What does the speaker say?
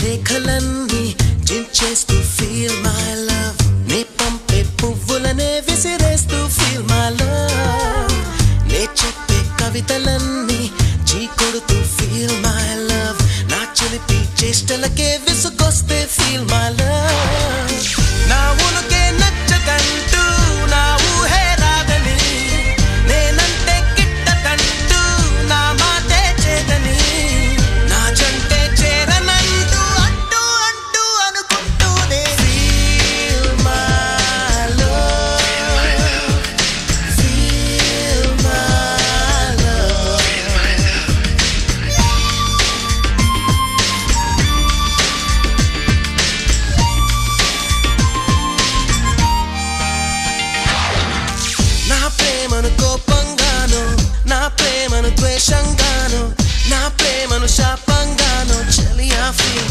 లేఖలన్నీ జించేస్తూ feel my love నే పంపే పువ్వులనే విసిరేస్తూ feel my love నే చెప్పే కవితలన్నీ చీకొడుతూ ఫీల్ మై లవ్ నా చిలిపి చేష్టలకే విసుగొస్తే ఫీల్ మై లవ్ నా